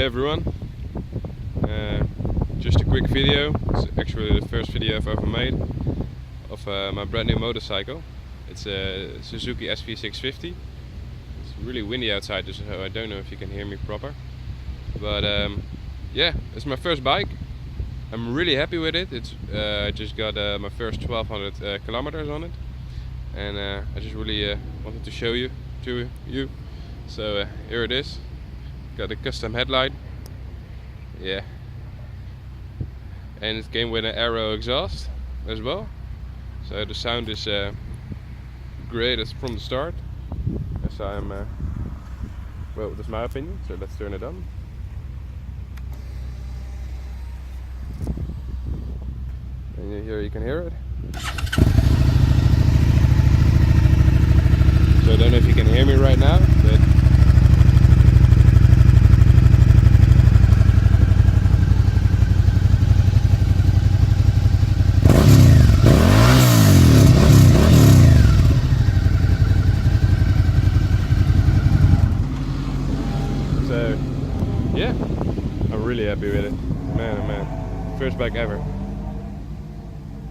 Hey everyone, just a quick video. It's actually the first video I've ever made of my brand new motorcycle. It's a Suzuki SV 650. It's really windy outside, so I don't know if you can hear me proper. But yeah, it's my first bike. I'm really happy with it. I just got my first 1200 kilometers on it, and I just really wanted to show you to you. So here it is. Got a custom headlight, yeah, and it came with an Aero exhaust as well, so the sound is great as from the start. As I'm well, that's my opinion, so let's turn it on. And here you can hear it. So I don't know if you can hear me right now, but so yeah, I'm really happy with it. Man, oh man, first bike ever.